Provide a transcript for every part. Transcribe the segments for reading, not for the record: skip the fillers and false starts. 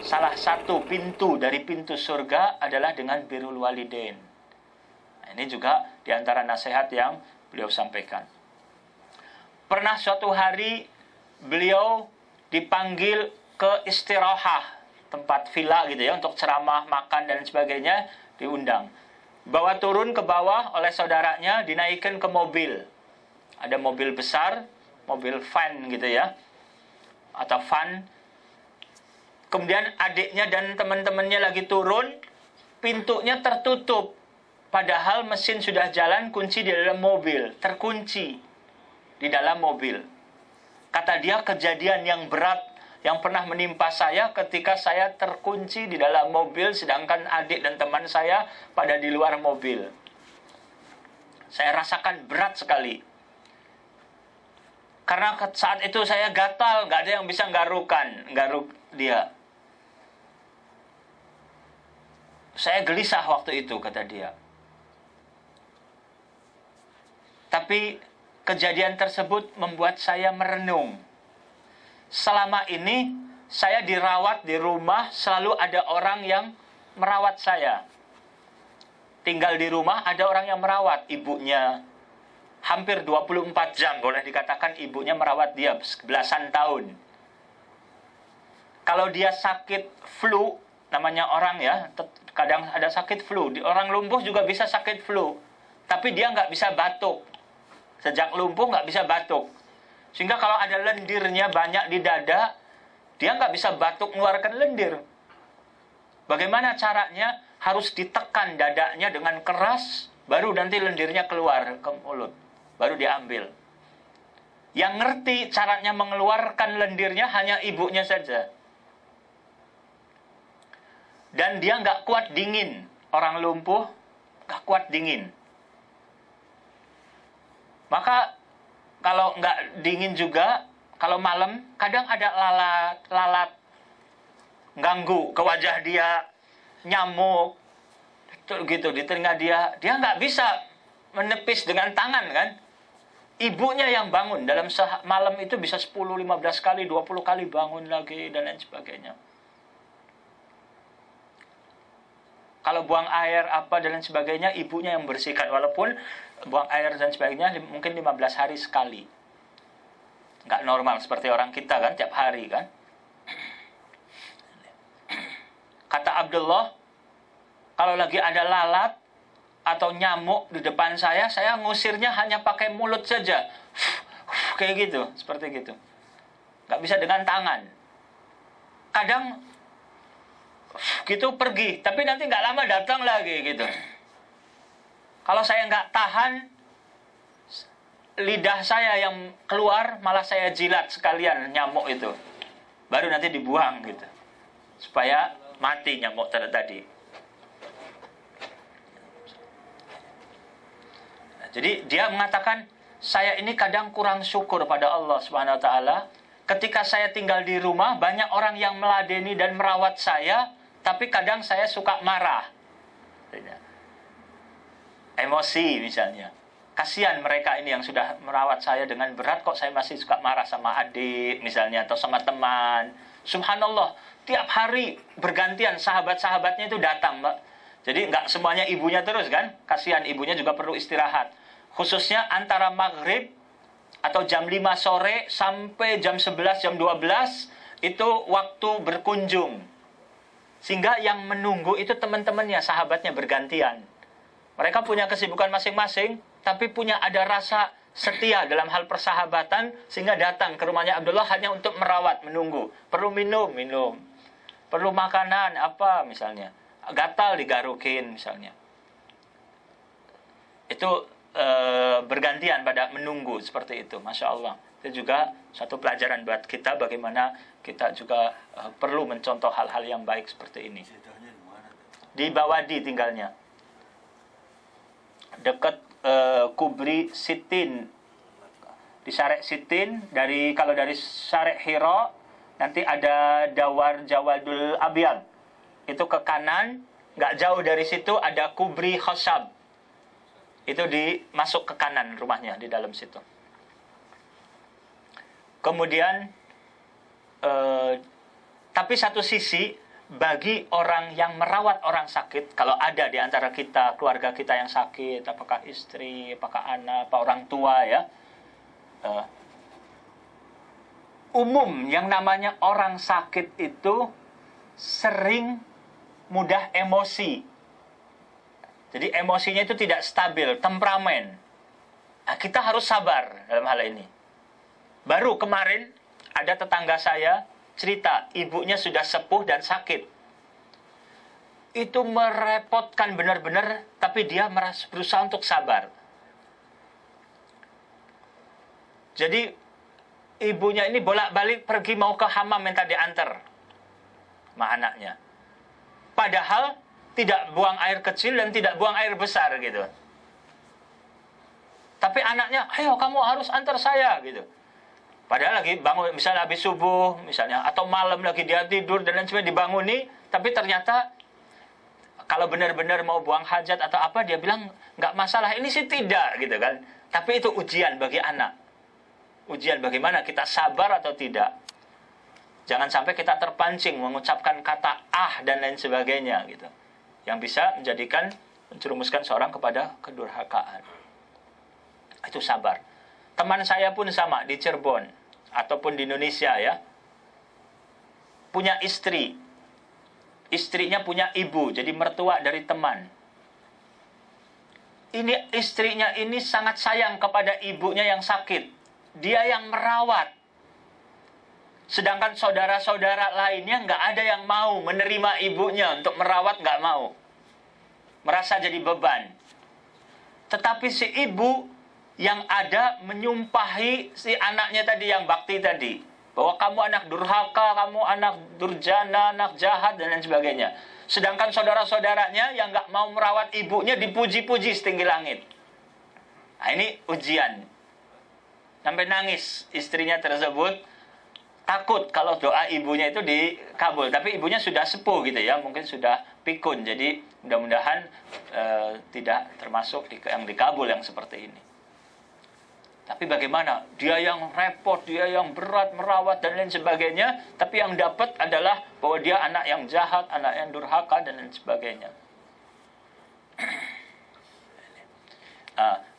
salah satu pintu dari pintu surga adalah dengan birrul walidain. Nah, ini juga diantara nasihat yang beliau sampaikan. Pernah suatu hari beliau dipanggil ke istirahah, tempat villa gitu ya, untuk ceramah, makan dan sebagainya, diundang. Bawa turun ke bawah oleh saudaranya, dinaikkan ke mobil. Ada mobil besar, mobil van gitu ya, atau van. Kemudian adiknya dan teman-temannya lagi turun, pintunya tertutup. Padahal mesin sudah jalan, kunci di dalam mobil, terkunci di dalam mobil. Kata dia, kejadian yang berat yang pernah menimpa saya ketika saya terkunci di dalam mobil, sedangkan adik dan teman saya pada di luar mobil. Saya rasakan berat sekali. Karena saat itu saya gatal, nggak ada yang bisa garuk dia. Saya gelisah waktu itu, kata dia. Tapi kejadian tersebut membuat saya merenung. Selama ini saya dirawat di rumah, selalu ada orang yang merawat saya. Tinggal di rumah ada orang yang merawat, ibunya. Hampir 24 jam boleh dikatakan ibunya merawat dia, belasan tahun. Kalau dia sakit flu, namanya orang ya, kadang ada sakit flu. Orang lumpuh juga bisa sakit flu. Tapi dia nggak bisa batuk. Sejak lumpuh nggak bisa batuk. Sehingga kalau ada lendirnya banyak di dada, dia nggak bisa batuk mengeluarkan lendir. Bagaimana caranya? Harus ditekan dadanya dengan keras, baru nanti lendirnya keluar ke mulut. Baru diambil. Yang ngerti caranya mengeluarkan lendirnya hanya ibunya saja. Dan dia nggak kuat dingin. Orang lumpuh nggak kuat dingin. Maka kalau nggak dingin juga, kalau malam kadang ada lalat ganggu ke wajah dia, nyamuk gitu di telinga dia nggak bisa menepis dengan tangan kan. Ibunya yang bangun dalam malam itu bisa 10, 15 kali, 20 kali bangun lagi dan lain sebagainya. Kalau buang air apa dan lain sebagainya, ibunya yang bersihkan. Walaupun buang air dan sebagainya mungkin 15 hari sekali. Nggak normal seperti orang kita kan, tiap hari kan. Kata Abdullah, kalau lagi ada lalat atau nyamuk di depan saya ngusirnya hanya pakai mulut saja. Kayak gitu, seperti gitu. Nggak bisa dengan tangan. Kadang gitu pergi, tapi nanti nggak lama datang lagi gitu. Kalau saya nggak tahan, lidah saya yang keluar malah saya jilat sekalian nyamuk itu, baru nanti dibuang gitu, supaya mati nyamuk tadi. Nah, jadi dia mengatakan, saya ini kadang kurang syukur pada Allah Subhanahu Wa Taala. Ketika saya tinggal di rumah, banyak orang yang meladeni dan merawat saya. Tapi kadang saya suka marah. Emosi misalnya. Kasihan mereka ini yang sudah merawat saya dengan berat, kok saya masih suka marah sama adik misalnya, atau sama teman. Subhanallah, tiap hari bergantian sahabat-sahabatnya itu datang, Mbak. Jadi nggak semuanya ibunya terus kan. Kasihan ibunya juga perlu istirahat. Khususnya antara maghrib atau jam 5 sore sampai jam 11, jam 12 itu waktu berkunjung. Sehingga yang menunggu itu teman-temannya, sahabatnya bergantian. Mereka punya kesibukan masing-masing, tapi punya ada rasa setia dalam hal persahabatan, sehingga datang ke rumahnya Abdullah hanya untuk merawat, menunggu. Perlu minum. Perlu makanan, apa misalnya. Gatal digarukin misalnya. Itu bergantian pada menunggu seperti itu, Masya Allah. Itu juga satu pelajaran buat kita, bagaimana kita juga perlu mencontoh hal-hal yang baik seperti ini. Di Bawadi tinggalnya, dekat Kubri Sitin, di Syarek Sitin. Kalau dari Syarek Hiro nanti ada Dawar Jawadul Abyad, itu ke kanan, nggak jauh dari situ ada Kubri Khosab, itu masuk ke kanan rumahnya di dalam situ. Kemudian tapi satu sisi bagi orang yang merawat orang sakit, kalau ada di antara kita, keluarga kita yang sakit, apakah istri, apakah anak, apa orang tua ya, umum yang namanya orang sakit itu sering mudah emosi. Jadi emosinya itu tidak stabil, temperamen. Nah, kita harus sabar dalam hal ini. Baru kemarin ada tetangga saya cerita, ibunya sudah sepuh dan sakit. Itu merepotkan benar-benar, tapi dia berusaha untuk sabar. Jadi ibunya ini bolak-balik pergi mau ke hammam minta diantar sama anaknya. Padahal tidak buang air kecil dan tidak buang air besar gitu. Tapi anaknya, ayo kamu harus antar saya gitu. Padahal lagi bangun, misalnya habis subuh, misalnya, atau malam lagi dia tidur dan lain sebagainya dibanguni, tapi ternyata kalau benar-benar mau buang hajat atau apa, dia bilang nggak masalah, ini sih tidak gitu kan. Tapi itu ujian bagi anak. Ujian bagaimana kita sabar atau tidak. Jangan sampai kita terpancing mengucapkan kata dan lain sebagainya gitu, yang bisa menjerumuskan seorang kepada kedurhakaan. Itu sabar. Teman saya pun sama di Cirebon ataupun di Indonesia ya, punya istri, istrinya punya ibu, jadi mertua dari teman. Ini istrinya ini sangat sayang kepada ibunya yang sakit, dia yang merawat. Sedangkan saudara-saudara lainnya nggak ada yang mau menerima ibunya untuk merawat, nggak mau, merasa jadi beban. Tetapi si ibu yang ada menyumpahi si anaknya tadi yang bakti tadi, bahwa kamu anak durhaka, kamu anak durjana, anak jahat dan lain sebagainya. Sedangkan saudara-saudaranya yang nggak mau merawat ibunya dipuji-puji setinggi langit. Nah, ini ujian. Sampai nangis istrinya tersebut, takut kalau doa ibunya itu dikabul. Tapi ibunya sudah sepuh gitu ya, mungkin sudah pikun. Jadi mudah-mudahan tidak termasuk yang dikabul yang seperti ini. Tapi bagaimana? Dia yang repot, dia yang berat merawat dan lain sebagainya, tapi yang dapat adalah bahwa dia anak yang jahat, anak yang durhaka dan lain sebagainya.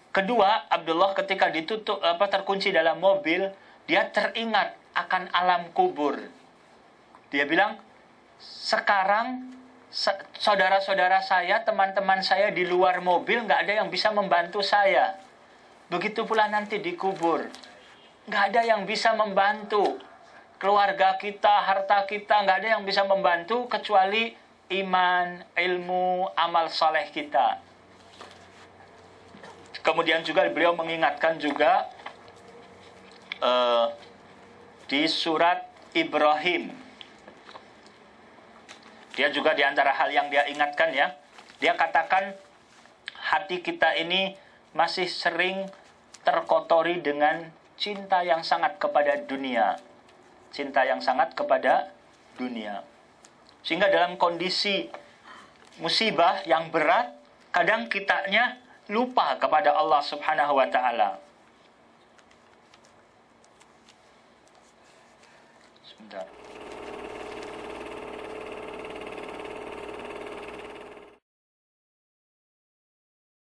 Kedua, Abdullah ketika terkunci dalam mobil, dia teringat akan alam kubur. Dia bilang, sekarang saudara-saudara saya, teman-teman saya di luar mobil nggak ada yang bisa membantu saya. Begitu pula nanti dikubur, nggak ada yang bisa membantu. Keluarga kita, harta kita, nggak ada yang bisa membantu kecuali iman, ilmu, amal saleh kita. Kemudian juga beliau mengingatkan juga di surat Ibrahim. Dia juga di antara hal yang dia ingatkan ya, dia katakan hati kita ini masih sering terkotori dengan cinta yang sangat kepada dunia. Cinta yang sangat kepada dunia. Sehingga dalam kondisi musibah yang berat, kadang kitanya lupa kepada Allah Subhanahu wa ta'ala. Sebentar.